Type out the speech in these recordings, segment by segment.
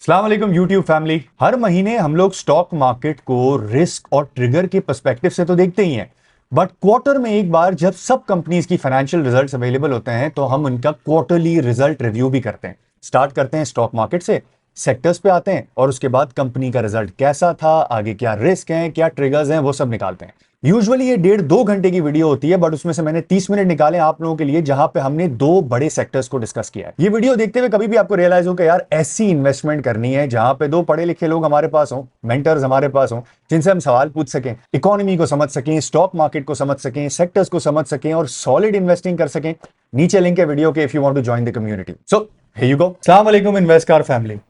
अस्सलाम वालेकुम YouTube family. हर महीने हम लोग स्टॉक मार्केट को रिस्क और ट्रिगर के पर्सपेक्टिव से तो देखते ही हैं, बट क्वार्टर में एक बार जब सब कंपनीज की फाइनेंशियल रिजल्ट्स अवेलेबल होते हैं तो हम उनका क्वार्टरली रिजल्ट रिव्यू भी करते हैं। स्टार्ट करते हैं स्टॉक मार्केट से, सेक्टर्स पे आते हैं और उसके बाद कंपनी का रिजल्ट कैसा था, आगे क्या रिस्क हैं, क्या ट्रिगर्स हैं, वो सब निकालते हैं। यूजुअली ये 1.5-2 घंटे की वीडियो होती है, बट उसमें से मैंने 30 मिनट निकाले आप लोगों के लिए, जहां पे हमने दो बड़े सेक्टर्स को डिस्कस किया है। ये वीडियो देखते हुए कभी भी आपको रियलाइज हो कि यार ऐसी इन्वेस्टमेंट करनी है जहां पे दो पढ़े लिखे लोग हमारे पास हों, मेंटर्स हमारे पास हों, जिनसे हम सवाल पूछ सकें, इकोनॉमी को समझ सकें, स्टॉक मार्केट को समझ सकें, सेक्टर्स को समझ सकें और सॉलिड इन्वेस्टिंग कर सकें। नीचे लिंक है वीडियो के, if you want to join the community. So here you go. अस्सलाम वालेकुम इन्वेस्टकार फैमिली।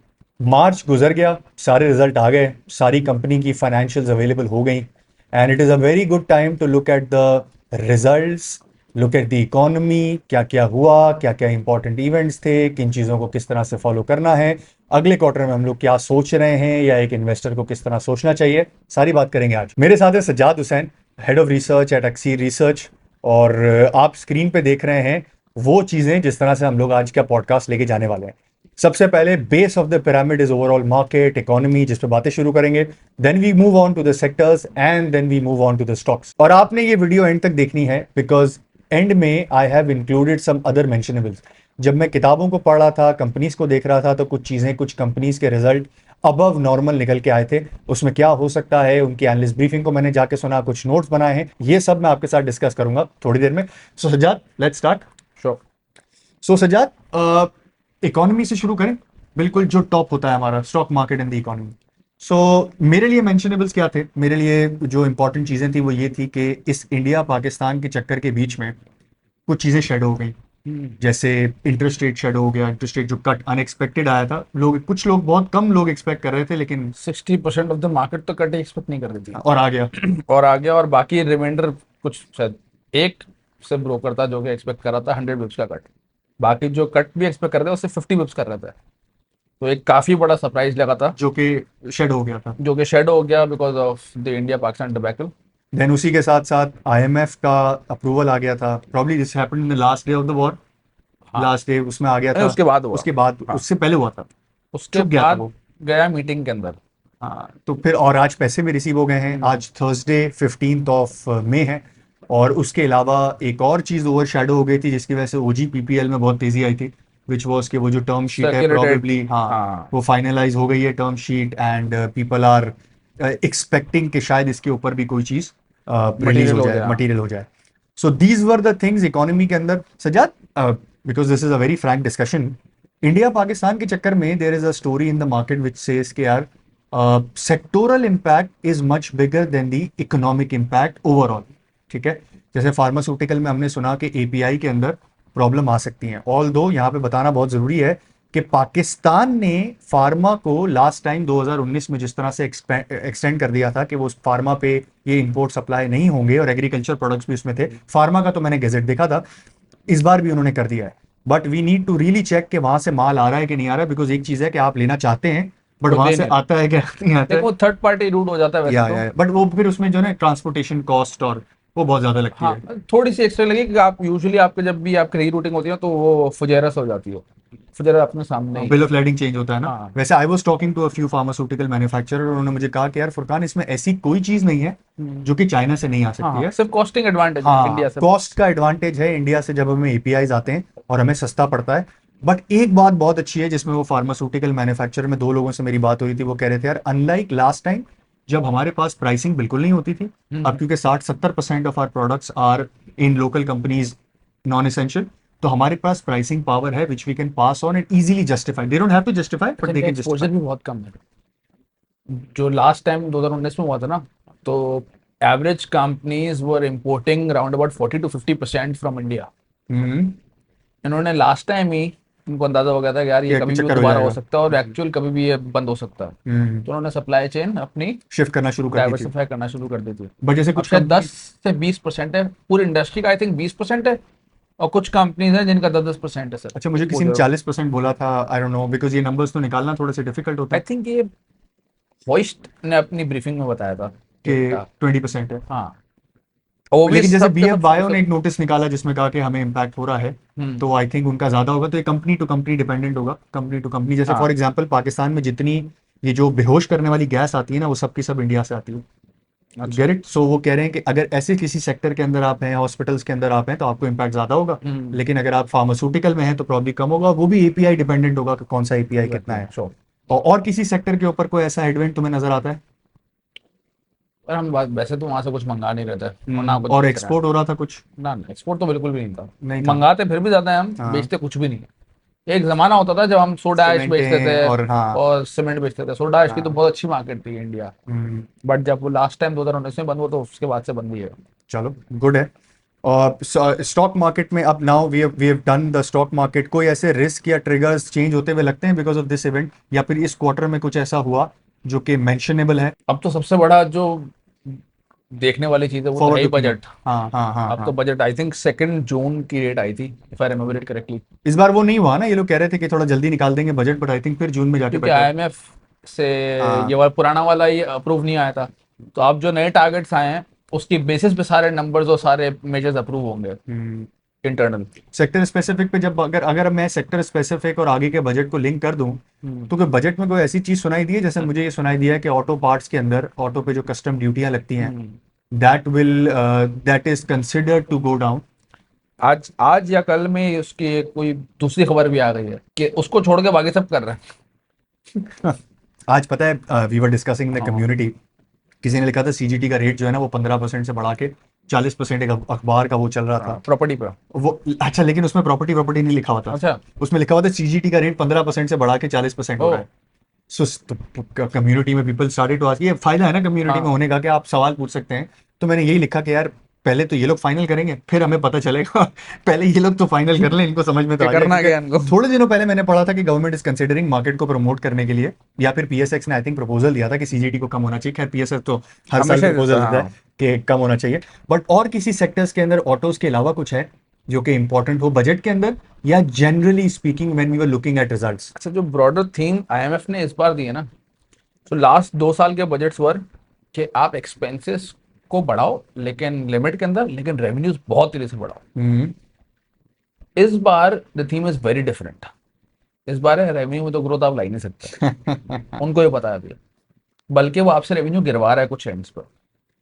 मार्च गुजर गया, सारे रिजल्ट आ गए, सारी कंपनी की फाइनेंशियल्स अवेलेबल हो गई, and it is a very good time to look at the results, look at the economy, क्या क्या हुआ, क्या क्या इंपॉर्टेंट इवेंट्स थे, किन चीज़ों को किस तरह से फॉलो करना है, अगले क्वार्टर में हम लोग क्या सोच रहे हैं या एक इन्वेस्टर को किस तरह सोचना चाहिए, सारी बात करेंगे आज। मेरे साथ है Sajjad Hussain, head of research at एक्सी रिसर्च। और आप स्क्रीन पे देख रहे हैं वो चीज़ें जिस तरह से हम लोग आज का पॉडकास्ट लेके जाने वाले हैं। सबसे पहले base of the pyramid is overall market economy, जिस पे बातें शुरू करेंगे। Then we move on to the sectors and then we move on to the stocks. और आपने ये वीडियो एंड तक देखनी है बिकॉज एंड में I have included some other mentionables. जब मैं किताबों को पढ़ रहा था, कंपनीज को देख रहा था, तो कुछ चीजें, कुछ कंपनीज के रिजल्ट अबव नॉर्मल निकल के आए थे। उसमें क्या हो सकता है, उनकी एनालिस्ट ब्रीफिंग को मैंने जाके सुना, कुछ नोट्स बनाए हैं, ये सब मैं आपके साथ डिस्कस करूंगा थोड़ी देर में। So Sajjad, let's start. Sure. So Sajjad, economy से शुरू करें। बिल्कुल जो टॉप होता है हमारा stock market and the economy. So मेरे लिए मेंशनेबल्स क्या थे, मेरे लिए जो इंपॉर्टेंट चीज़ें थी वो ये थी कि इस इंडिया पाकिस्तान के चक्कर के बीच में कुछ चीज़ें शेड हो गई। जैसे इंटरेस्ट रेट शेड हो गया, इंटरेस्ट रेट जो कट अनएक्सपेक्टेड आया था, लोग, कुछ लोग, बहुत कम लोग एक्सपेक्ट कर रहे थे, लेकिन 60% ऑफ द मार्केट तो कट एक्सपेक्ट नहीं कर रही और आ गया। थी और आ गया। और बाकी रिमाइंडर कुछ शायद एक से ब्रोकर था जो कि एक्सपेक्ट कर रहा था 100 बिप्स का कट। बाकी जो कट भी एक्सपेक्ट कर रहे थे उससे 50 बिप्स कर रहे थे। तो एक काफी बड़ा सरप्राइज लगा था जो कि शेड हो गया था। जो कि शेड हो गया because of the India Pakistan debacle. Then उसी के साथ साथ आईएमएफ का अप्रूवल आ गया था, probably this happened in the last day of the war. हाँ, लास्ट डे उसमें आ गया नहीं था। उसके बाद हुआ। उसके बाद, हाँ, उससे पहले हुआ था, उसके छुप गया था बाद वो। गया मीटिंग के अंदर। हाँ, तो फिर और आज पैसे भी रिसीव हो गए हैं। आज थर्सडे 15 मई है। और उसके अलावा एक और चीज़ ओवर शेडो हो गई थी जिसकी वजह से ओजी पीपीएल में बहुत तेजी आई थी, विच वॉज के वो जो टर्म शीट है सर्कुलेटेड। प्रॉबेबली, हाँ, हाँ, वो फाइनलाइज हो गई है term sheet, and people are expecting कि शायद इसके ऊपर भी कोई चीज़ रिलीज मटेरियल हो हो जाए, गया। मटेरियल हो जाए। So these were the things economy के अंदर। Sajjad, because this is a very frank discussion, India Pakistan के चक्कर में there is a story in the market which says के यार sectoral impact is much bigger than the economic impact overall. ठीक है, जैसे फार्मास्यूटिकल में हमने सुना कि एपीआई के अंदर प्रॉब्लम आ सकती है। ऑल दो यहाँ पे बताना बहुत ज़रूरी है कि पाकिस्तान ने फार्मा को लास्ट टाइम 2019 में जिस तरह से एक्सटेंड कर दिया था कि वो फार्मा पे ये इंपोर्ट सप्लाई नहीं होंगे, और एग्रीकल्चर प्रोडक्ट्स भी उसमें थे, फार्मा का तो मैंने गैजेट देखा था, इस बार भी उन्होंने कर दिया है। But we need to really check कि वहां से माल आ रहा है कि नहीं आ रहा है, बिकॉज एक चीज़ है कि आप लेना चाहते हैं बट वो वहां दे से नहीं। आता है क्या नहीं आता है। देखो थर्ड पार्टी रूट हो जाता है वैसे तो। या बट वो फिर उसमें जो है ट्रांसपोर्टेशन कॉस्ट और वो बहुत ज़्यादा लगती हाँ, है। थोड़ी सी एक्स्ट्रा लगी कि आप यूजुअली आपके जब भी आपकी री रूटिंग होती है तो वो फुजेरस हो जाती है। फुजेरा अपने सामने ही बिल है। ऑफ लेडिंग चेंज होता है ना। हाँ। वैसे I was talking to a few pharmaceutical manufacturer, उन्होंने मुझे कहा कि यार फुरकान, इसमें ऐसी कोई चीज़ नहीं है जो कि चाइना से नहीं आ हाँ सकती हाँ, है। सिर्फ कॉस्टिंग एडवांटेज है इंडिया हाँ, से। कॉस्ट का एडवांटेज है इंडिया से जब हमें एपीआईज आते हैं और हमें सस्ता पड़ता है। बट एक बात बहुत अच्छी है जिसमें वो फार्मास्यूटिकल मैन्युफैक्चरर में दो लोगों से मेरी बात हुई थी, वो कह रहे थे यार अनलाइक लास्ट टाइम जब हमारे पास प्राइसिंग बिल्कुल नहीं होती थी, अब क्योंकि 60-70% of our products are in local companies, non essential, तो हमारे पास प्राइसिंग पावर है which we can pass on and easily justify. They don't have to justify but अच्छा, दे इनका कैन एक्सपोजर जस्टिफाई। भी बहुत कम है। जो लास्ट टाइम 2019 में हुआ था ना, तो average companies were importing around about 40 to 50% from India. Hmm. इन्होंने लास्ट टाइम ही, इनको अंदाजा हो गया था कि यार ये क्या कभी भी चक्कर हो दोबारा हो जाएगा। सकता है और एक्चुअल कभी भी ये बंद हो सकता है। हम्म। तो उन्होंने सप्लाई चेन अपनी शिफ्ट करना शुरू कर दी थी। डाइवर्सिफाई करना शुरू कर दी थी। बट जैसे अब कुछ शायद कंपनी, 10 से 20% है पूरी इंडस्ट्री का, आई थिंक 20% है। और कुछ कंपनीज हैं जिनका 10-10% है सर अच्छा, मुझे किसी ने एक्सपोजर। 40% बोला था, आई डोंट नो, बिकॉज ये नंबर्स तो निकालना थोड़ा सा डिफिकल्ट होता आई है थिंक ये होइस्ट ने अपनी ब्रीफिंग में बताया था कि कि इनका। 20% है। हाँ, वो भी लेकिन जैसे सब के बीएफ सब बायो सब- ने एक नोटिस निकाला जिसमें कहा कि हमें इम्पैक्ट हो रहा है, तो आई थिंक उनका ज्यादा होगा। तो ये कंपनी टू कंपनी डिपेंडेंट होगा, कंपनी टू कंपनी। जैसे फॉर हाँ एग्जांपल पाकिस्तान में जितनी ये जो बेहोश करने वाली गैस आती है ना, वो सब की सब इंडिया से आती है। अच्छा। Get it. सो वो कह रहे हैं कि अगर ऐसे किसी सेक्टर के अंदर आप हैं, हॉस्पिटल्स के अंदर आप हैं, तो आपको इम्पैक्ट ज्यादा होगा। लेकिन अगर आप फार्मास्यूटिकल में हैं तो प्रॉब्ली कम होगा। वो भी एपीआई डिपेंडेंट होगा कि कौन सा एपीआई कितना एग्जैक्टली है। श्योर। और किसी सेक्टर के ऊपर कोई ऐसा हेडविंड तुम्हें नजर आता है? पर हम बात वैसे तो वहां से कुछ मंगा नहीं रहे थे और ना कुछ और बेच रहे हैं। एक्सपोर्ट हो रहा था कुछ? ना ना एक्सपोर्ट तो बिल्कुल भी नहीं था। नहीं था। मंगाते फिर भी ज्यादा है, हम हाँ। बेचते कुछ भी नहीं है। एक जमाना होता था जब हम सोडा ऐश बेचते थे सीमेंटें और हाँ। और सीमेंट बेचते थे। सोडा ऐश की तो हाँ। बहुत अच्छी मार्केट थी इंडिया। हम्म, बट जब वो लास्ट टाइम 2019 में बंद हुआ तो उसके बाद से बंद ही है। चलो गुड है। और स्टॉक मार्केट में अब now we have done the stock market, कोई ऐसे रिस्क या ट्रिगर्स चेंज होते हुए लगते हैं बिकॉज ऑफ दिस इवेंट, या फिर इस क्वार्टर में कुछ ऐसा हुआ जो कि मेंशनेबल है? अब तो सबसे बड़ा जो देखने वाली चीज है वो तो है फॉरवर्ड ही लुकिंग है। बजट। हाँ हाँ हाँ अब तो हाँ। बजट आई थिंक 2 जून की डेट आई थी, if I remember it correctly. इस बार वो नहीं हुआ ना, ये लोग कह रहे थे कि थोड़ा जल्दी निकाल देंगे बजट, बट आई थिंक फिर जून में जाके क्योंकि बेटर। आईएमएफ से हाँ। ये वाला पुराना वाला ही अप्रूव नहीं आया था। तो अब जो नए टारगेट्स आए हैं उसकी बेसिस पे सारे नंबर्स और सारे मेजर्स अप्रूव होंगे इंटरनल। सेक्टर स्पेसिफिक पे जब अगर अगर मैं सेक्टर स्पेसिफिक और आगे के बजट को लिंक कर दूं, तो कोई बजट में कोई ऐसी चीज सुनाई दी है? जैसे मुझे ये सुनाई दिया है कि ऑटो पार्ट्स के अंदर ऑटो पे जो कस्टम ड्यूटियां लगती हैं, that is considered to go down. आज आज या कल में उसकी कोई दूसरी खबर भी आ गई है कि उसको छोड़ के बाकी सब कर रहे हैं। आज पता है we were discussing in the हाँ। कम्युनिटी, किसी ने लिखा था सीजीटी का रेट जो है ना वो 15% से बढ़ा के 40%, एक अखबार का वो चल रहा था। प्रॉपर्टी पे। वो अच्छा, लेकिन उसमें प्रॉपर्टी प्रॉपर्टी नहीं लिखा हुआ था। अच्छा। उसमें लिखा हुआ था सीजीटी का रेट 15% से बढ़ा के 40% हो ओ। रहा है। सो कम्युनिटी में पीपल स्टार्टेड टू आस्क, ये फायदा है ना कम्युनिटी में हाँ। होने का कि आप सवाल पूछ सकते हैं। तो मैंने यही लिखा कि यार पहले तो ये लोग फाइनल करेंगे फिर हमें पता चलेगा। पहले ये लोग तो फाइनल कर लें, इनको समझ में तो कि आ जाए। करना क्योंकि क्या इनको। थोड़े दिनों पहले मैंने पढ़ा था कि गवर्नमेंट इज कंसिडरिंग मार्केट को प्रमोट करने के लिए, या फिर पीएसएक्स ने आई थिंक प्रपोजल दिया था कि सीजीटी को कम होना चाहिए। खैर पीएसएक्स तो हर साल हमेशा ही देता प्रपोजल है, देता है हाँ। कि कम होना चाहिए। बट और किसी सेक्टर्स के अंदर ऑटोज के अलावा कुछ है जो कि इंपॉर्टेंट हो बजट के अंदर, या generally speaking when we were looking at results? अच्छा, जो ब्रॉडर थीम आईएमएफ ने इस बार दी है ना, तो लास्ट 2 साल के बजट्स वर कि आप एक्सपेंसेस को बढ़ाओ लेकिन लिमिट के अंदर, लेकिन रेवेन्यूज बहुत तेजी से बढ़ाओ। हम्म। इस बार the theme is very different. इस बार रेवेन्यू में तो ग्रोथ आप ला ही नहीं सकते, उनको ये पता है अभी। बल्कि वो आपसे रेवेन्यू गिरवा रहा है कुछ एंड्स पर।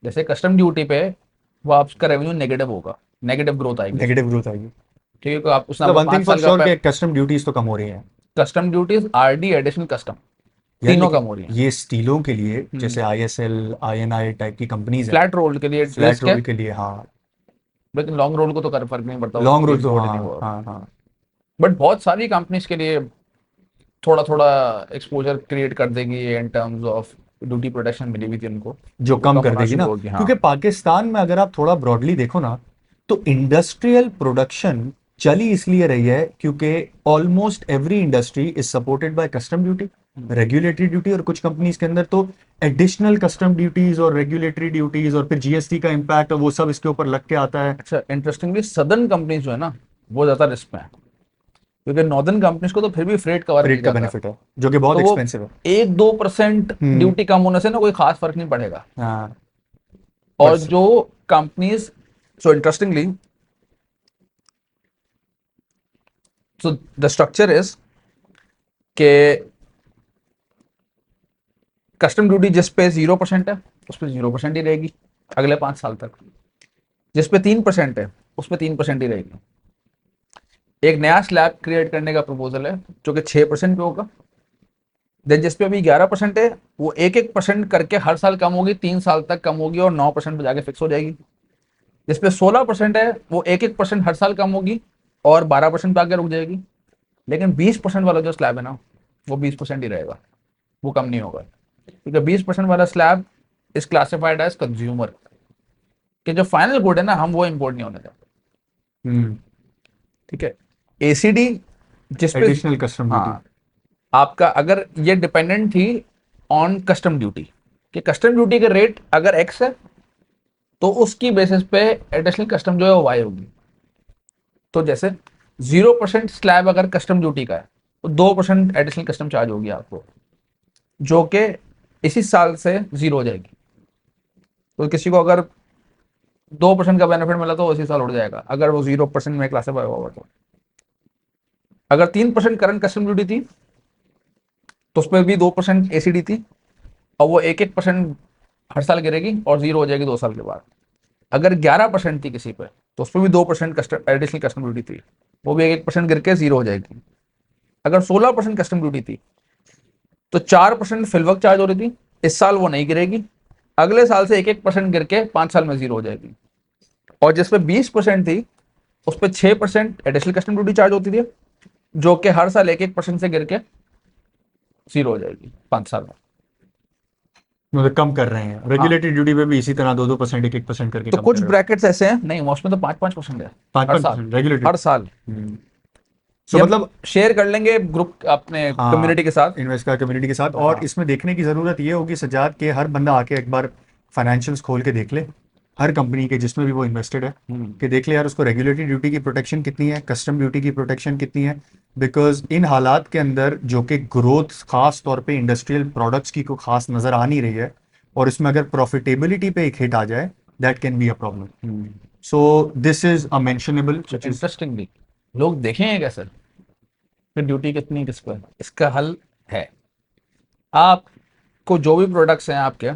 जैसे कस्टम ड्यूटी पे वो आपका रेवेन्यू नेगेटिव होगा, नेगेटिव ग्रोथ आएगी उसमें। नेगेटिव ग्रोथ आएगी। ठीक है, तो आप उसने मतलब आपको वन थिंग पाँच फॉर साल श्योर का कि कस्टम ड्यूटीज तो कम हो रही है। Custom duties RD additional custom यार तीनों लेकिन कम हो रही ये स्टीलों के लिए हैं। जैसे आईएसएल आईएनआई टाइप की कंपनीज हैं, फ्लैट रोल के लिए फ्लैट रिस्क है, रोल के लिए हाँ। लेकिन लॉन्ग रोल को तो कर फर्क नहीं पड़ता, लॉन्ग उसकी रोल तो एक्सपोर्ट नहीं हाँ हुआ। हाँ हाँ। बट बहुत सारी कंपनीज के लिए थोड़ा थोड़ा एक्सपोजर क्रिएट कर देगी in terms of duty protection मिली हुई थी उनको, जो तो वो कम कम कर होना देगी शुरू ना, होगी। हाँ। क्योंकि पाकिस्तान में अगर आप थोड़ा ब्रॉडली देखो ना, तो इंडस्ट्रियल प्रोडक्शन चली इसलिए रही है क्योंकि almost every industry is supported by custom duty, regulatory duty, और कुछ कंपनीज के अंदर तो एडिशनल कस्टम ड्यूटीज और रेगुलेटरी ड्यूटीज और फिर जीएसटी का इम्पैक्ट और वो सब इसके ऊपर लग के आता है। अच्छा, इंटरेस्टिंगली सदर्न कंपनीज जो है ना वो ज्यादा रिस्क में है, क्योंकि नॉर्दर्न कंपनीज को तो फिर भी फ्रेट कवर मिल फ्रेट का जाता है। बेनिफिट है जो कि बहुत तो वो एक्सपेंसिव है। 1-2% हम्म। ड्यूटी कम होने से ना कोई खास फर्क नहीं पड़ेगा। हाँ। पर और जो companies, so interestingly, so the structure is के कस्टम ड्यूटी जिस पे 0% है उस पर 0% ही रहेगी अगले 5 साल तक। जिस पे 3% है उस पे 3% ही रहेगी। एक नया स्लैब क्रिएट करने का प्रपोजल है जो कि 6% पे होगा। देन जिस पे अभी 11% है वो 1-1% करके हर साल कम होगी, 3 साल तक कम होगी और 9% पे जाके फिक्स हो जाएगी। जिस पे 16% है वो 1-1% हर साल कम होगी और 12% पे आके रुक जाएगी। लेकिन 20% वाला जो स्लैब है ना वो 20% ही रहेगा, वो कम नहीं होगा। क्योंकि 20% वाला slab is classified as consumer, कि जो फाइनल गुड है ना हम वो इंपोर्ट नहीं होने देते। हम्म। ठीक है। एसीडी जिस पे, एडिशनल कस्टम ड्यूटी। हाँ, आपका अगर ये डिपेंडेंट थी ऑन कस्टम ड्यूटी, कि कस्टम ड्यूटी के रेट अगर एक्स है तो उसकी बेसिस पे एडिशनल कस्टम जो है वो वाई होगी। तो जैसे 0% स्लैब अगर कस्टम ड्यूटी का है तो 2% एडिशनल कस्टम चार्ज होगी आपको, जो कि इसी साल से 0 हो जाएगी। तो किसी को अगर 2% का बेनिफिट मिला तो उसी साल उड़ जाएगा, अगर वो 0% में क्लासिफाई हुआ तो। अगर 3% करंट कस्टम ड्यूटी थी तो उस पर भी 2% एसीडी थी, और वो 1-1% हर साल गिरेगी और जीरो हो जाएगी 2 साल के बाद। अगर 11% थी किसी पे तो उस पर भी 2% कस्टम एडिशनल कस्टम ड्यूटी थी, वो भी 1-1% गिर के जीरो हो जाएगी। अगर 16% कस्टम ड्यूटी थी तो 4% फिलवक चार्ज हो रही थी, इस साल वो नहीं गिरेगी, अगले साल से 1-1% गिर के 5 साल में जीरो हो जाएगी। और जिसपे 20% थी उस पर 6% एडिशनल कस्टम ड्यूटी चार्ज होती थी, जो कि हर साल 1-1% से गिर के जीरो हो जाएगी 5 साल में। मतलब कम कर रहे हैं, हाँ, रेगुलेटेड ड्यूटी पे भी इसी तरह 2-2%, 1-1% करके तो कम कर कुछ रहे हो। ब्रैकेट्स ऐसे हैं, नहीं उसमें तो 5-5% है। पाँच हर पाँच साल, परसेंट रेगुलेटेड। हर साल। सो ये हम मतलब शेयर कर लेंगे ग्रुप अपने हाँ, कम्युनिटी के साथ। इन्वेस्ट कम्युनिटी के साथ। और हाँ। इसमें देखने की ज़रूरत ये होगी सजाद कि हर बंदा आके एक बार फाइनेंशियल्स खोल के देख ले, हर कंपनी के जिसमें भी वो इन्वेस्टेड है, हम्म। कि देख ले यार उसको रेगुलेटरी ड्यूटी की प्रोटेक्शन कितनी है, कस्टम ड्यूटी की प्रोटेक्शन कितनी है। बिकॉज इन हालात के अंदर जो कि ग्रोथ खास तौर पे इंडस्ट्रियल प्रोडक्ट्स की को खास नज़र आ नहीं रही है, और इसमें अगर प्रॉफिटेबिलिटी पे एक हिट आ जाए, that can be a problem. So this is a mentionable अच्छा, विच इज। इंटरेस्टिंगली लोग देखेंगे कैसे फिर ड्यूटी कितनी किस पर, इसका हल है। आपको जो भी प्रोडक्ट्स हैं आपके,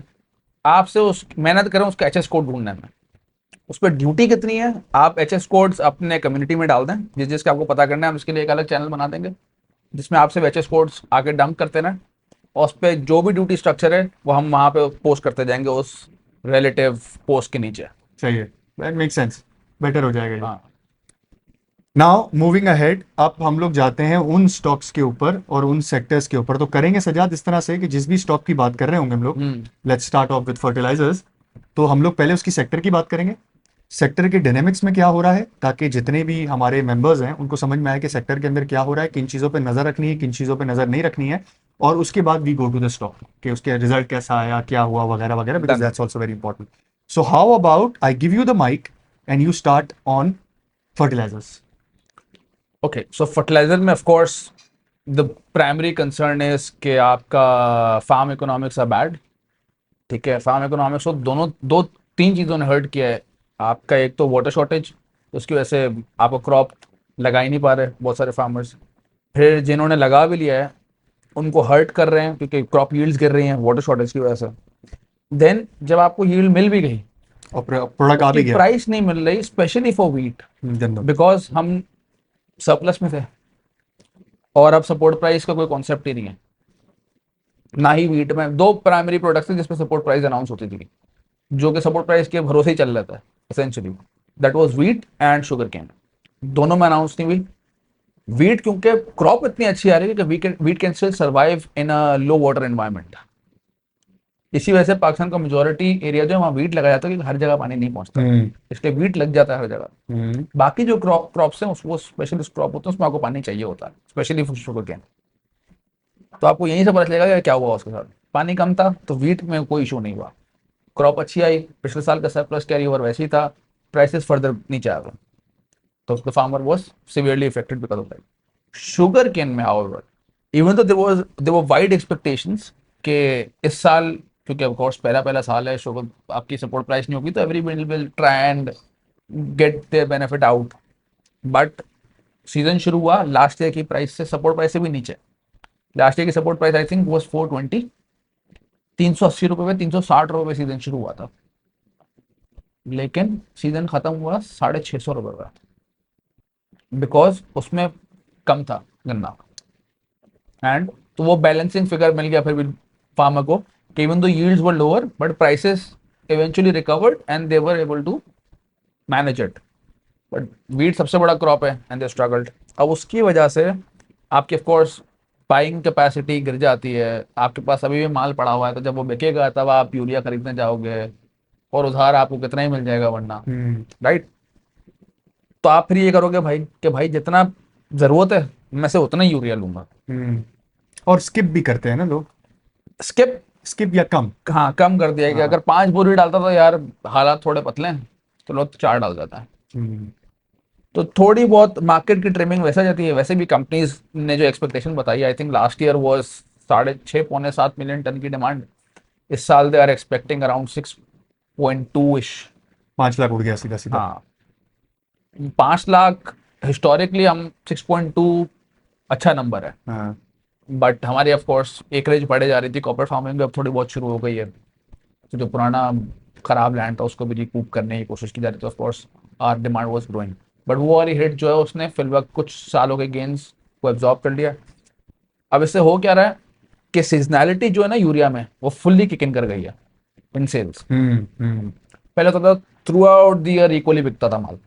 आपसे उस मेहनत करें उसका एचएस कोड ढूंढने में, उस पर ड्यूटी कितनी है आप एचएस कोड्स अपने कम्युनिटी में डाल दें, जिस जिसका आपको पता करना है हम इसके लिए एक अलग चैनल बना देंगे, जिसमें आपसे एचएस कोड्स आके डंप करते रहें, और उस पर जो भी ड्यूटी स्ट्रक्चर है वो हम वहाँ पे पोस्ट करते जाएंगे उस रिलेटिव पोस्ट के नीचे। सही है, दैट मेक सेंस, बेटर हो जाएगा ये। हाँ। नाउ मूविंग अहेड, अब हम लोग जाते हैं उन स्टॉक्स के ऊपर और उन सेक्टर्स के ऊपर। तो करेंगे सजाद इस तरह से कि जिस भी स्टॉक की बात कर रहे होंगे हम लोग, hmm. Let's start off with fertilizers. तो हम लोग पहले उसकी सेक्टर की बात करेंगे, सेक्टर के डायनेमिक्स में क्या हो रहा है, ताकि जितने भी हमारे मेंबर्स हैं उनको समझ में आए कि सेक्टर के अंदर क्या हो रहा है, किन चीज़ों पे नज़र रखनी है, किन चीज़ों पे नज़र नहीं रखनी है। और उसके बाद we go to the stock कि उसके रिजल्ट कैसा आया, क्या हुआ, वगैरह वगैरह, because done. That's also very important. So how about I give you the mic and you start on fertilizers. Okay, so fertilizer में of course the primary concern is कि आपका फार्म इकोनॉमिक्स आर बैड। ठीक है, farm economics को दोनों दो तीन चीज़ों ने हर्ट किया है आपका। एक तो वाटर शॉर्टेज, उसकी वजह से आपको क्रॉप लगा ही नहीं पा रहे बहुत सारे फार्मर्स। फिर जिन्होंने लगा भी लिया है उनको हर्ट कर रहे हैं क्योंकि क्रॉप यील्ड्स गिर रही हैं वाटर शॉर्टेज की वजह से। देन जब आपको यील्ड मिल भी गई, और प्रोडक्ट आ उसकी भी गया। प्राइस नहीं मिल रही, specially for wheat, general. Because हम सरप्लस में थे और अब सपोर्ट प्राइस का कोई कॉन्सेप्ट ही नहीं है। ना ही वीट में दो प्राइमरी प्रोडक्ट्स हैं जिसपे सपोर्ट प्राइस अनाउंस होती थी, जो कि सपोर्ट प्राइस के भरोसे ही चल रहा था essentially, that was wheat and sugar cane. दोनों में अनाउंस नहीं हुई। व्हीट क्योंकि क्रॉप इतनी अच्छी आ रही है कि wheat can still survive in a low water environment. इसी वजह से पाकिस्तान का मेजोरिटी एरिया जो है वहाँ व्हीट लगाया जाता है क्योंकि हर जगह पानी नहीं पहुंचता, हम्म। इसलिए व्हीट लग जाता है हर जगह। हम्म। बाकी जो क्रॉप्स हैं वो स्पेशलिस्ट क्रॉप होते हैं, उसमें आपको पानी चाहिए होता है, स्पेशली फॉर शुगर केन। तो आपको यहीं से पता चलेगा कि क्या हुआ उसके साथ। पानी कम था तो व्हीट में कोई इशू नहीं हुआ, क्रॉप अच्छी आई, पिछले साल का सरप्लस कैरी ओवर वैसे ही था, प्राइसेस फर्दर नीचे आ गए, तो the farmer was severely affected because of that. Sugar cane में however, even though there were wide expectations कि इस साल, क्योंकि ऑफ कोर्स पहला पहला साल है, शुगर आपकी सपोर्ट प्राइस नहीं होगी तो everybody will try and get their benefit out. But season शुरू हुआ लास्ट ईयर की प्राइस से, सपोर्ट प्राइस से भी नीचे। लास्ट ईयर की support price I think was 420, 380 रुपये में, 360 रुपये में सीजन शुरू हुआ था, लेकिन सीजन खत्म हुआ 650 रुपये का, बिकॉज उसमें कम था गन्ना। एंड तो वो बैलेंसिंग फिगर मिल गया फिर भी फार्मर को कि even though yields were lower but prices eventually recovered and they were able to manage it. But wheat सबसे बड़ा क्रॉप है एंड दे स्ट्रगल्ड। अब उसकी वजह से आपकी ऑफ कोर्स बाइंग कैपेसिटी गिर जाती है, आपके पास अभी भी माल पड़ा हुआ है, तो जब वो बिकेगा तब आप यूरिया खरीदने जाओगे, और उधार आपको कितना ही मिल जाएगा वरना, हम्म। राइट। तो आप फिर ये करोगे भाई कि भाई जितना जरूरत है मैं से उतना ही यूरिया लूंगा। हम्म। और स्किप भी करते हैं ना लोग, स्किप, स्किप या कम। हाँ कम कर दिया है कि हाँ। अगर 5 बोरी डालता तो यार हालात थोड़े पतले हैं, तो लोग 4 डाल जाता है। हम्म। तो थोड़ी बहुत मार्केट की ट्रिमिंग वैसा जाती है। वैसे भी कंपनीज ने जो एक्सपेक्टेशन बताई, I think last year was 6.5 पौने 7 मिलियन टन की डिमांड, इस साल दे आर एक्सपेक्टिंग अराउंड 6.2 इश 5 लाख उड़ गया सीधा सीधा। हाँ, 5 लाख हिस्टोरिकली हम 6.2 अच्छा नंबर है, हाँ। बट हमारी ऑफ कोर्स एकरेज बढ़े जा रही थी, कॉर्पोरेट फार्मिंग भी अब थोड़ी बहुत शुरू हो गई है, तो जो पुराना खराब लैंड था उसको भी रिकूप करने की कोशिश की जा रही थी। Of course our demand was growing, but वो वाली हिट जो है उसने फिल वक्त कुछ सालों के गेन्स को एब्जॉर्ब कर लिया। अब इससे हो क्या रहा है कि सीजनैलिटी जो है ना यूरिया में वो फुल्ली किक इन कर गई है इन सेल्स। हम्म। पहले तो था through out the year equally बिकता था माल, तो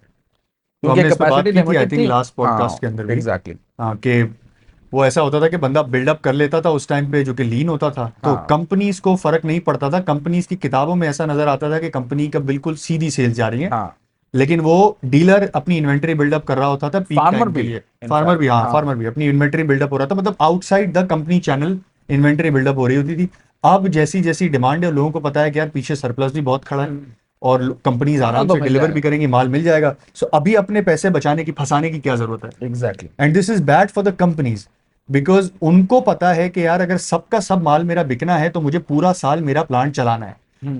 क्योंकि हमने इस पे बात कैपेसिटी की थी आई लिमिटेड थिंक थी। लास्ट पॉडकास्ट हाँ के अंदर भी। एग्जैक्टली। हाँ, कि वो ऐसा होता था कि बंदा बिल्डअप कर लेता था उस टाइम पे, जो कि लीन होता था, तो हाँ कंपनीज को फर्क नहीं पड़ता था। कंपनीज की किताबों में ऐसा नजर आता था कि कंपनी का बिल्कुल सीधी सेल्स जा रही है, हाँ, लेकिन वो डीलर अपनी इन्वेंट्री बिल्डअप कर रहा होता था पीक फार्मर टाइम के भी लिए। Farmer in fact. भी, हाँ, हाँ फार्मर भी अपनी इन्वेंट्री बिल्डअप हो रहा था, मतलब outside the company channel inventory buildup हो रही होती थी। अब जैसी जैसी डिमांड है, लोगों को पता है कि यार पीछे सरप्लस भी बहुत खड़ा है और कंपनीज हाँ, आराम तो से मिल डिलीवर भी जाएगा। करेंगी, माल मिल जाएगा। सो अभी अपने पैसे बचाने की, फंसाने की क्या जरूरत है? Exactly. And this is bad for the companies, because उनको पता है कि यार अगर सबका सब माल मेरा बिकना है तो मुझे पूरा साल मेरा प्लांट चलाना है,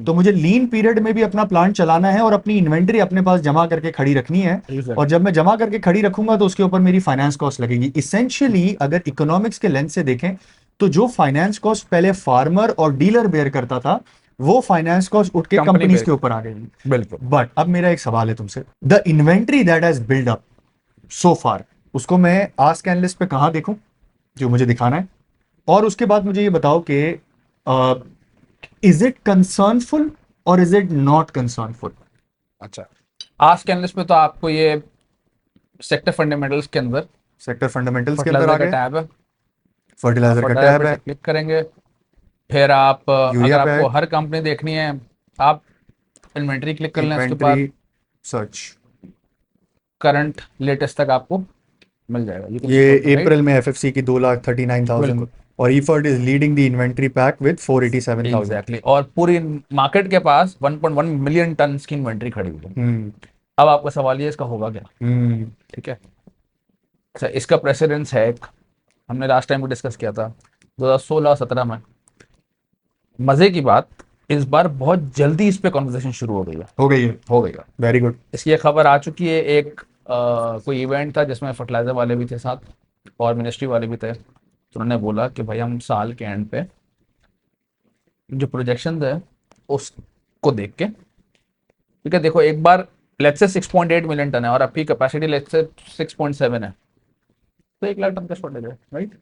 तो मुझे लीन पीरियड में भी अपना प्लांट चलाना है और अपनी इन्वेंट्री अपने पास जमा करके खड़ी रखनी है। और एग्जैक्टली। जब मैं जमा करके खड़ी रखूंगा तो उसके ऊपर मेरी फाइनेंस कॉस्ट लगेगी। इसेंशियली अगर इकोनॉमिक्स के लेंस से देखें तो जो फाइनेंस कॉस्ट पहले फार्मर और डीलर बेयर करता था, वो फाइनेंस कॉस्ट उठ के कंपनी कंपनीज पे। के ऊपर आ गई। बिल्कुल। बट अब मेरा एक सवाल है तुमसे, the inventory that has build up so far, उसको मैं आस्क एनालिस्ट पे कहां देखूं जो मुझे दिखाना है? और उसके बाद मुझे ये बताओ कि इज इट कंसर्नफुल और इज इट नॉट कंसर्नफुल? अच्छा, आस्क एनालिस्ट में तो आपको ये सेक्टर फंडामेंटल्स के अंदर सेक्टर फंडामेंटल्स के अंदर फर्टिलाइजर आ का गए, टैब है। आप फर्टिलाइजर का फर्टिलाइजर टैब पे है, क्लिक करेंगे, फिर आप यूरिया अगर पे आपको है, हर कंपनी देखनी है, आप इन्वेंट्री क्लिक कर लें, उसके इन्वेंट्री बाद सर्च। करंट लेटेस्ट तक आपको मिल जाएगा, यू कैन ये स्क्रॉल राइट। अप्रैल में एफएफसी की 2,39,000 बिल्कुल। और Efert is leading the inventory pack with 487,000। Exactly, और पूरी मार्केट के पास 1.1 मिलियन टन की इन्वेंट्री खड़ी हुई है। हम्म। अब आपका सवाल ये, इसका होगा क्या? हम्म। ठीक है। अच्छा, इसका प्रेसिडेंस है एक, हमने लास्ट टाइम भी डिस्कस किया था 2016-17 में। मजे की बात, इस बार बहुत जल्दी इस पे कॉन्वर्सेशन शुरू हो गई है। हो गई है। हो गई है। Very good. इसकी एक खबर आ चुकी है, एक कोई इवेंट था जिसमें फर्टिलाइजर वाले भी थे साथ और मिनिस्ट्री वाले भी थे, तो उन्होंने बोला कि भाई हम साल के एंड पे जो प्रोजेक्शन है उसको देख के, ठीक है, देखो एक बार लेट्स से 6.8 मिलियन टन है और आपकी कैपेसिटी लेट्स से 6.7 है, तो 1 लाख टन का शॉर्टेज है, राइट।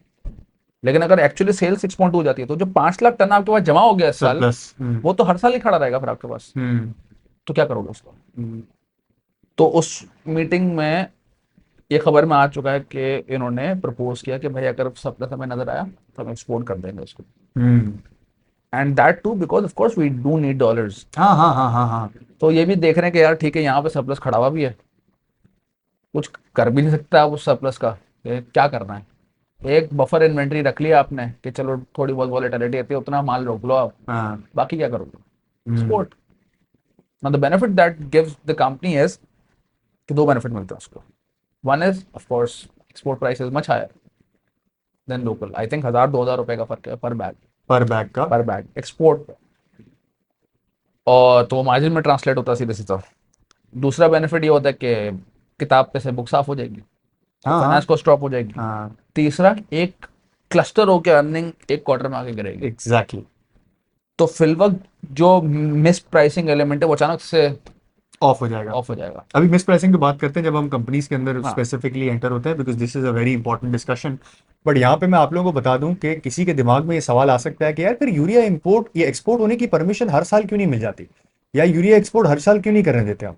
लेकिन अगर एक्चुअली सेल 6.2 हो जाती है तो जो 5 लाख टन आपके पास जमा हो गया इस साल, सरप्लस। वो तो हर साल ही खड़ा रहेगा फिर आपके पास। हम्म। तो क्या करोगे उसको? तो उस मीटिंग में ये खबर में आ चुका है कि इन्होंने प्रपोज किया कि भाई अगर सप्लाई हमें नजर आया तो हम एक्सपोर्ट कर देंगे उसको, hmm. And that too because of course we do need dollars. हाँ हाँ हाँ हाँ हाँ। तो ये भी देख रहे हैं कि यार ठीक है, यहाँ पे सरप्लस खड़ा हुआ भी है, कुछ कर भी नहीं सकता आप उस सरप्लस का, कि क्या करना है। एक बफर इन्वेंट्री रख लिया आपने कि चलो थोड़ी बहुत वॉलेटिलिटी आती है, उतना माल रोक लो आप, हाँ। बाकी क्या करोगे? Hmm. Export. Now the benefit that gives the company is कि दो बेनिफिट मिलते हैं उसको। One is of course export price is much higher than local, I think 1,000-2,000 रुपए का फर्क है पर बैग। पर बैग का। पर बैग एक्सपोर्ट, और तो वो मार्जिन में ट्रांसलेट होता है सीधे सीधा। दूसरा बेनिफिट ये होता है कि किताब पे से बुक साफ हो जाएगी, तो हाँ फाइनेंस हाँ कॉस्ट ड्रॉप हो जाएगी। हाँ। तीसरा, एक क्लस्टर होकर अर्निंग एक क्वार्टर में आगे गिरेगी, एग्जैक्टली। तो फिल वक्त जो मिस प्राइसिंग एलिमेंट है वो अचानक से ऑफ हो जाएगा। ऑफ हो जाएगा। अभी मिस प्राइसिंग की बात करते हैं जब हम कंपनीज के अंदर हाँ स्पेसिफिकली एंटर होते हैं, because this is a very important discussion. But यहाँ पे मैं आप लोगों को बता दूं कि किसी के दिमाग में ये सवाल आ सकता है कि यार फिर यूरिया इंपोर्ट या एक्सपोर्ट होने की परमिशन हर साल क्यों नहीं मिल जाती, या यूरिया एक्सपोर्ट हर साल क्यों नहीं करने देते हम?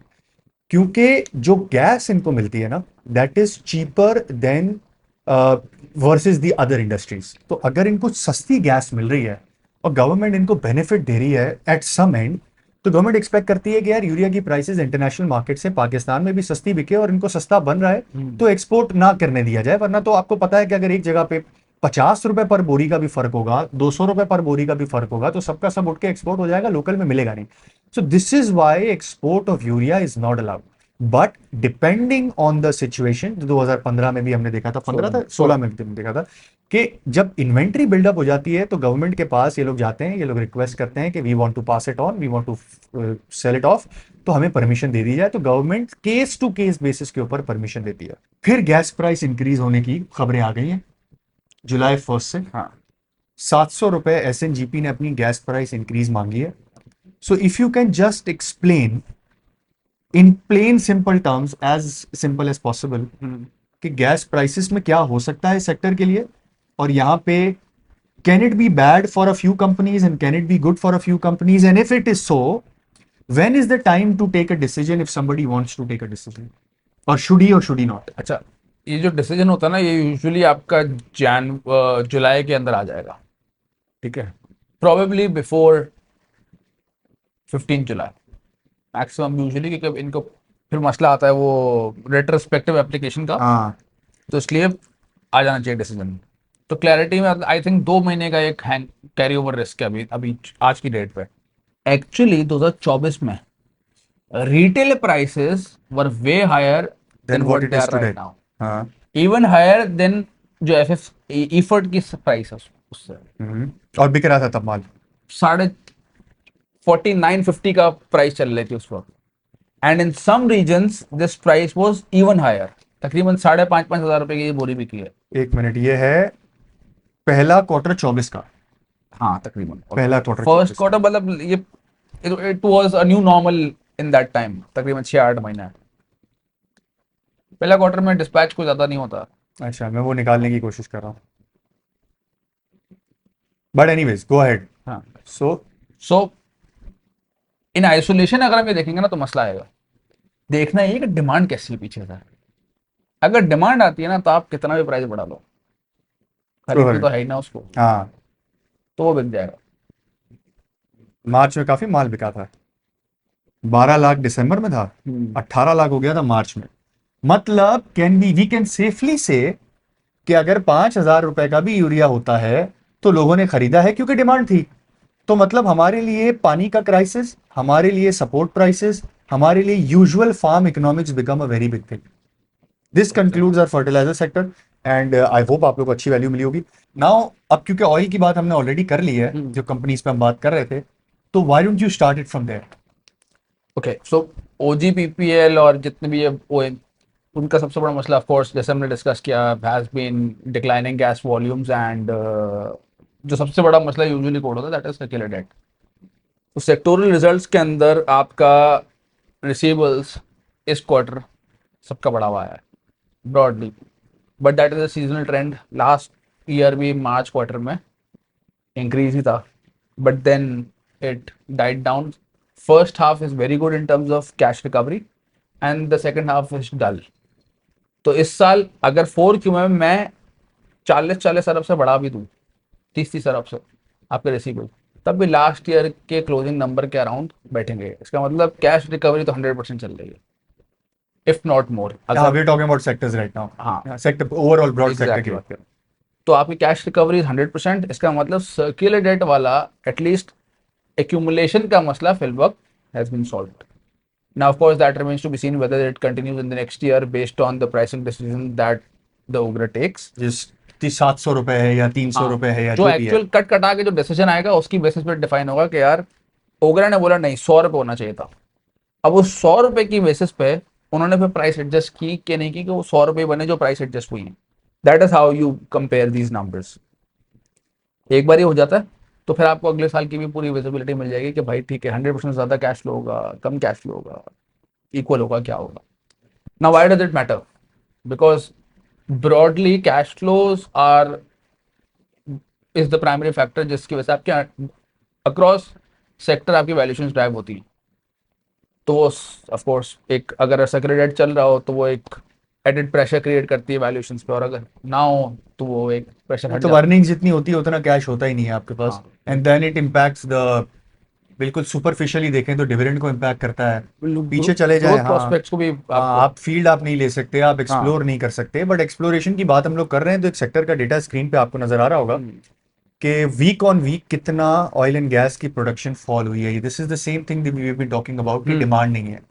क्योंकि जो गैस इनको मिलती है ना, that is cheaper than versus the other industries. तो अगर इनको सस्ती गैस मिल रही है और गवर्नमेंट इनको बेनिफिट दे रही है एट सम एंड, तो गवर्नमेंट एक्सपेक्ट करती है कि यार यूरिया की प्राइसेस इंटरनेशनल मार्केट से पाकिस्तान में भी सस्ती बिके और इनको सस्ता बन रहा है तो एक्सपोर्ट ना करने दिया जाए। वरना तो आपको पता है कि अगर एक जगह पे 50 रुपए पर बोरी का भी फर्क होगा, 200 रुपए पर बोरी का भी फर्क होगा, तो सबका सब उठ के एक्सपोर्ट हो जाएगा, लोकल में मिलेगा नहीं। So this is why export of urea is not allowed. But depending on the situation, 2015 में भी हमने देखा था, 15 था, 16 में भी हमने देखा था कि जब इन्वेंट्री बिल्डअप हो जाती है तो गवर्नमेंट के पास ये लोग जाते हैं, ये लोग रिक्वेस्ट करते हैं कि we want to pass it on, we want to sell it off, तो हमें परमिशन दे दी जाए। तो government case to case basis के ऊपर परमिशन देती है। फिर गैस प्राइस इंक्रीज होने की खबरें आ गई हैं जुलाई 1 से। हाँ 700 रुपए एसएनजीपी ने अपनी गैस प्राइस इंक्रीज मांगी है। So if you can just explain in plain simple terms, as simple as possible, कि गैस प्राइसेस में क्या हो सकता है सेक्टर के लिए, और यहाँ पे can it be bad for a few companies and can it be good for a few companies, and if it is so, when is the time to take a decision if somebody wants to take a decision, और should he not. अच्छा, ये जो decision होता है ना, ये usually आपका जुलाई के अंदर आ जाएगा, ठीक है, प्रोबेबली बिफोर 15 जुलाई मैक्सिमम यूजुअली, क्योंकि इनको फिर मसला आता है वो रेट्रोस्पेक्टिव एप्लीकेशन का, हाँ, तो इसलिए आ जाना चाहिए डिसीजन। तो क्लैरिटी में आई थिंक 2 महीने का एक हैंग कैरी ओवर रिस्क है अभी अभी आज की डेट पे। एक्चुअली 2024 में retail prices were they higher than than what what it they is are today. Right now, हाँ। इवन हायर देन जो एफ इफर्ट की प्राइस है उससे और बिक रहा था तब माल। साढ़े 4950 का प्राइस चल रही थी उस वक्त, and in some reasons this price was even higher, तकरीबन 5,500 रुपए की ये बोरी बिकी है। एक मिनट, ये है पहला क्वार्टर 24 का। हाँ तकरीबन, और पहला क्वार्टर फर्स्ट 24 का। क्वार्टर मतलब ये it was a new normal in that time, तकरीबन 6-8 महीना। पहला क्वार्टर में डिस्पैच कोई ज्यादा नहीं होता। अच्छा, मैं वो निकालने की कोशिश कर रहा हूँ, बट एनीवेज गो अहेड। हाँ, सो सो इन आइसोलेशन अगर हम ये देखेंगे ना तो मसला आएगा। देखना ये कि डिमांड कैसी है पीछे से। अगर डिमांड आती है ना तो आप कितना भी प्राइस बढ़ा लो, गो खरीदते तो अहेड। है ही ना उसको, हाँ, तो वो बिक जाएगा। मार्च में काफी माल बिका था। 12 लाख दिसंबर में था, 18 लाख हो गया था मार्च में। मतलब कैन वी कैन सेफली से कि अगर 5,000 रुपए का भी यूरिया होता है तो लोगों ने खरीदा है क्योंकि डिमांड थी। तो मतलब हमारे लिए पानी का क्राइसिस, हमारे लिए सपोर्ट प्राइसेस, हमारे लिए usual farm economics become a very big thing. This concludes our fertiliser sector, and I hope आप लोग को अच्छी वैल्यू मिली होगी। नाउ अब क्योंकि ऑयल की बात हमने ऑलरेडी कर ली है, जो कंपनीज पे हम बात कर रहे थे, तो why don't you start it from there. Okay, so OGPPL और जितने भी ये वो उनका सबसे बड़ा मसला ऑफ कोर्स जैसे हमने डिस्कस किया has been declining gas volumes, and जो सबसे बड़ा मसला यूजुअली कोड होता है दैट इज सर्कुलर डेट। तो सेक्टोरल रिजल्ट्स के अंदर आपका रिसीवेबल्स इस क्वार्टर सबका बढ़ा हुआ है broadly, but that is a seasonal trend. Last year भी मार्च क्वार्टर में इंक्रीज ही था, but then it died down. First half is very good in terms of cash recovery and the second half is dull. तो इस साल अगर 4Q में मैं 40-40 अरब से बढ़ा भी दूँ, 30-30 अरब से आपके रिसीवेबल, तब भी लास्ट ईयर के क्लोजिंग नंबर के अराउंड बैठेंगे। इसका मतलब कैश रिकवरी तो 100% चल रही है, इफ नॉट मोर। हाँ, अगर we are talking about sectors right हाँ now, sector overall broad sector की एग्जैक्टली, बात करें। तो आपकी कैश रिकवरी 100%, इसका मतलब सर्कुलर डेट वाला एटलीस्ट एक्यूमुलेशन का मसला फिल वक्त has been solved. Now, of course, that remains to be seen whether it continues in the next year based on the pricing decision that the Ugra takes. जिस 700 रुपए है या 300 रुपए है या जो जो भी है। एक्चुअल कट कटा के जो डिसीजन आएगा उसकी बेसिस पे डिफाइन होगा कि यार ओगरा ने बोला नहीं 100 रुपये होना चाहिए था, अब वो 100 रुपये की बेसिस पे उन्होंने फिर प्राइस एडजस्ट की कि नहीं की, कि वो 100 रुपये बने जो प्राइस एडजस्ट हुई है। That is how you compare these numbers. एक बार ही हो जाता है तो फिर आपको अगले साल की भी पूरी विजिबिलिटी मिल जाएगी कि भाई ठीक है 100% ज्यादा कैश फ्लो होगा, कम कैश फ्लो होगा, इक्वल होगा, क्या होगा। Now, why does it matter? Because broadly, cash flows are is the primary factor जिसकी वजह से आपके अक्रॉस सेक्टर आपकी वैल्यूएशन ड्राइव होती है। तो वो ऑफ कोर्स एक अगर सेक्रेटेड चल रहा हो तो वो एक एडेड प्रेशर क्रिएट करती है वैल्यूएशंस पे, और अगर ना हो तो वो एक प्रेशर हट तो जाता अर्निंग जितनी होती है उतना कैश होता ही नहीं है आपके है। पास, हाँ and then it impacts the, बिल्कुल सुपरफिशियली देखें तो डिविडेंड को इम्पैक्ट करता है। पीछे चले जाए, ग्रोथ हाँ। प्रोस्पेक्ट्स को भी हाँ, आपको। आप फील्ड आप नहीं ले सकते, आप हाँ एक्सप्लोर नहीं कर सकते, बट एक्सप्लोरेशन की बात हम लोग कर रहे हैं तो एक सेक्टर का डेटा स्क्रीन पे आपको नजर आ रहा होगा कि वीक ऑन वीक कितना ऑयल एंड गैस की प्रोडक्शन फॉल हुई है। This is the same thing we have been talking about कि डिमांड नहीं है।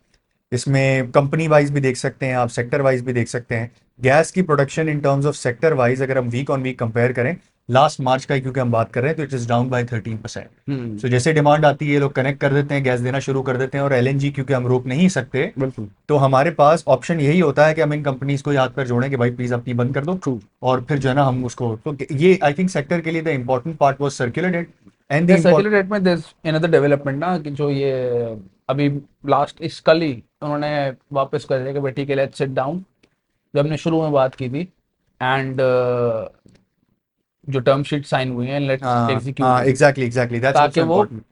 इसमें कंपनी वाइज भी देख सकते हैं आप, सेक्टर वाइज भी देख सकते हैं। गैस की production in terms of sector wise अगर हम वीक ऑन वीक कंपेयर करें, लास्ट मार्च का ही क्योंकि हम बात कर रहे हैं, तो इट इज डाउन बाय 13%। सो जैसे डिमांड आती है ये लोग कनेक्ट कर देते हैं, गैस देना शुरू कर देते हैं, और एलएनजी क्योंकि हम रोक नहीं सकते, बिल्कुल तो हमारे पास ऑप्शन यही होता है कि हम इन कंपनीज को याद पर जोड़ें कि भाई प्लीज अपनी बंद कर दो, ट्रू। और फिर जो है ना हम उसको, तो ये आई थिंक सेक्टर के लिए the important part was circular debt and the circular important. Rate में देयर अनदर डेवलपमेंट ना, कि जो ये अभी लास्ट इस कल ही उन्होंने वापस कर दिया कि बेटी के लिए सिट डाउन, जो हमने शुरू में बात की थी, एंड जो टर्म शीट साइन हुई है लेट्स हाँ एग्जीक्यूट हाँ, इट, एग्जैक्टली एग्जैक्टली, दैट्स ताकि आल्सो वो इम्पोर्टेंट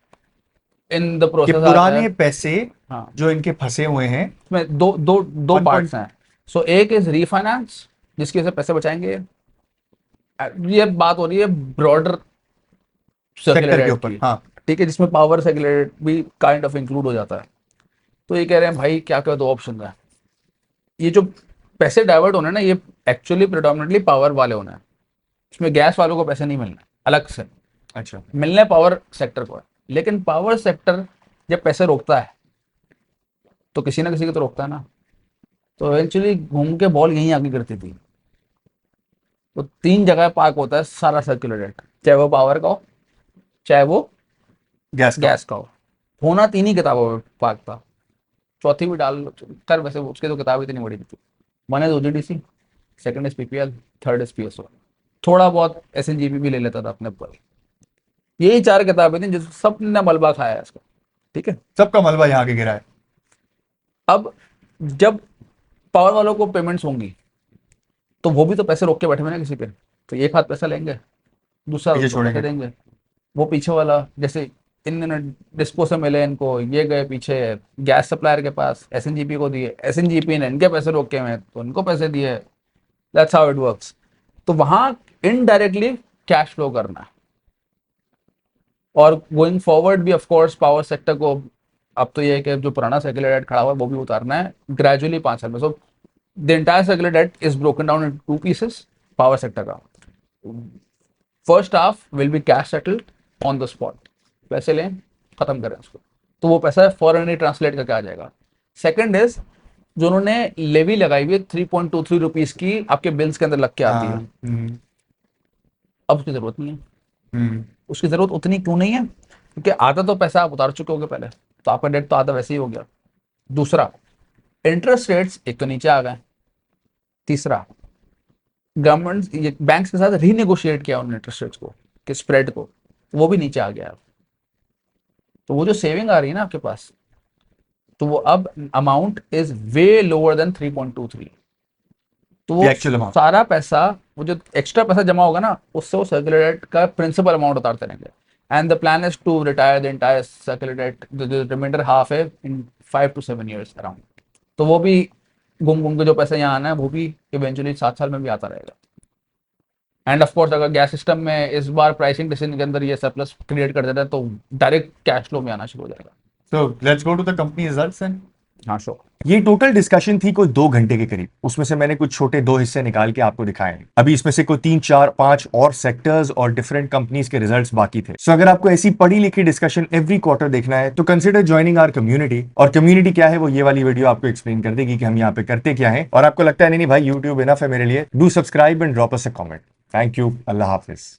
इन द कि प्रोसेस आ पुराने जाए। पैसे हाँ, जो इनके फंसे हुए हैं, इसमें दो दो दो 1 पार्ट्स हैं। सो एक इज रीफाइनेंस, जिसकी वजह से पैसे बचाएंगे। ये बात हो रही है ब्रॉडर सर्कुलर सेक्टर के डेट ऊपर, की, हाँ। ठीक है, जिसमें पावर सर्कुलर भी काइंड ऑफ इंक्लूड हो जाता है। तो ये कह रहे हैं भाई क्या क्या दो ऑप्शन है, ये जो पैसे डाइवर्ट होने हैं ना, ये एक्चुअली प्रिडोमिनेटली पावर वाले होने हैं, इसमें गैस वालों को पैसे नहीं मिलने अलग से, अच्छा, मिलने पावर सेक्टर को है। लेकिन पावर सेक्टर जब पैसे रोकता है तो किसी ना किसी को तो रोकता है ना, तो इवेंचुअली घूम के बॉल यहीं आगे गिरती थी। तो तीन जगह पार्क होता है सारा सर्कुलर डेट, चाहे वो पावर का हो, चाहे वो गैस का। गैस का हो। होना तीन ही किताबों में पार्क था, चौथी भी डाल कर, वैसे उसके तो किताब इतनी बड़ी थी। One is OGDC, second is PPL, third is PSO, थोड़ा बहुत एसएनजीपी भी ले लेता था अपने ऊपर। यही चार किताबें थी जिस सबने मलबा खाया है इसका, ठीक है। सबका मलबा यहाँ के गिरा है। अब जब पावर वालों को पेमेंट्स होंगी तो वो भी तो पैसे रोक के बैठे हुए ना किसी पे, तो एक हाथ पैसा लेंगे, दूसरा पीछे उनको पैसे छोड़ेंगे। देंगे। वो पीछे वाला, जैसे इन्होंने डिस्पो से मिले इनको, ये गए पीछे गैस सप्लायर के पास, एसएनजीपी को दिए, एसएनजीपी ने इनके पैसे रोके हुए हैं तो इनको पैसे दिए। That's how it works. तो वहां इनडायरेक्टली कैश फ्लो करना है, और गोइंग फॉरवर्ड भी ऑफ कोर्स पावर सेक्टर को अब तो ये है कि जो पुराना सर्कुलर डेट खड़ा हुआ है वो भी उतारना है ग्रेजुअली 5 साल में। So the entire circular debt is broken down into pieces. Power sector का first half will be cash settled on the spot, पैसे लें खत्म करें उसको, तो वो पैसा फॉरन ट्रांसलेट करके आ जाएगा। सेकंड इज जो उन्होंने लेवी लगाई हुई है 3.23 रुपीज की आपके बिल्स के अंदर लग के आती हाँ। है, अब उसकी जरूरत नहीं है। हम्म। उसकी जरूरत उतनी क्यों नहीं है? क्योंकि आधा तो पैसा आप उतार चुके होगे पहले, तो आपका डेट तो आधा वैसे ही हो गया। दूसरा, इंटरेस्ट रेट्स एक तो नीचे आ गए। तीसरा, गवर्नमेंट ये बैंक्स के साथ रीनेगोशिएट किया उन्होंने इंटरेस्ट रेट्स को, कि स्प्रेड को, वो भी नीचे आ गया। तो वो जो सेविंग आ रही है ना आपके पास, तो वो अब amount is way lower than 3.23। तो वो एक्चुअल अमाउंट। सारा पैसा, वो जो एक्स्ट्रा पैसा जमा होगा ना, उससे वो सर्कुलर डेट का प्रिंसिपल अमाउंट उतारते रहेंगे। And the plan is to retire the entire circular debt, the remainder half है इन 5 to 7 years अराउंड। तो वो भी घूम घूम के जो पैसा यहाँ आना है वो भी इवेंचुअली 7 साल में भी आता रहेगा। एंड ऑफ कोर्स अगर गैस सिस्टम में इस बार प्राइसिंग डिसीजन के अंदर ये सरप्लस क्रिएट कर देता है तो डायरेक्ट कैश फ्लो में आना शुरू हो जाएगा। तो let's go to the company results end. हाँ श्योर। ये टोटल डिस्कशन थी कोई 2 घंटे के करीब, उसमें से मैंने कुछ छोटे 2 हिस्से निकाल के आपको दिखाए हैं। अभी इसमें से कोई 3 4 5 और सेक्टर्स और डिफरेंट कंपनीज के रिजल्ट्स बाकी थे। सो अगर आपको ऐसी पढ़ी लिखी डिस्कशन एवरी क्वार्टर देखना है तो कंसिडर ज्वाइनिंग आवर कम्युनिटी। और कम्युनिटी क्या है वो ये वाली वीडियो आपको एक्सप्लेन कर देगी कि हम यहाँ पे करते क्या है। और आपको लगता है नहीं भाई यूट्यूब इनफ है मेरे लिए, do subscribe and drop us a comment. Thank you, Allah Hafiz.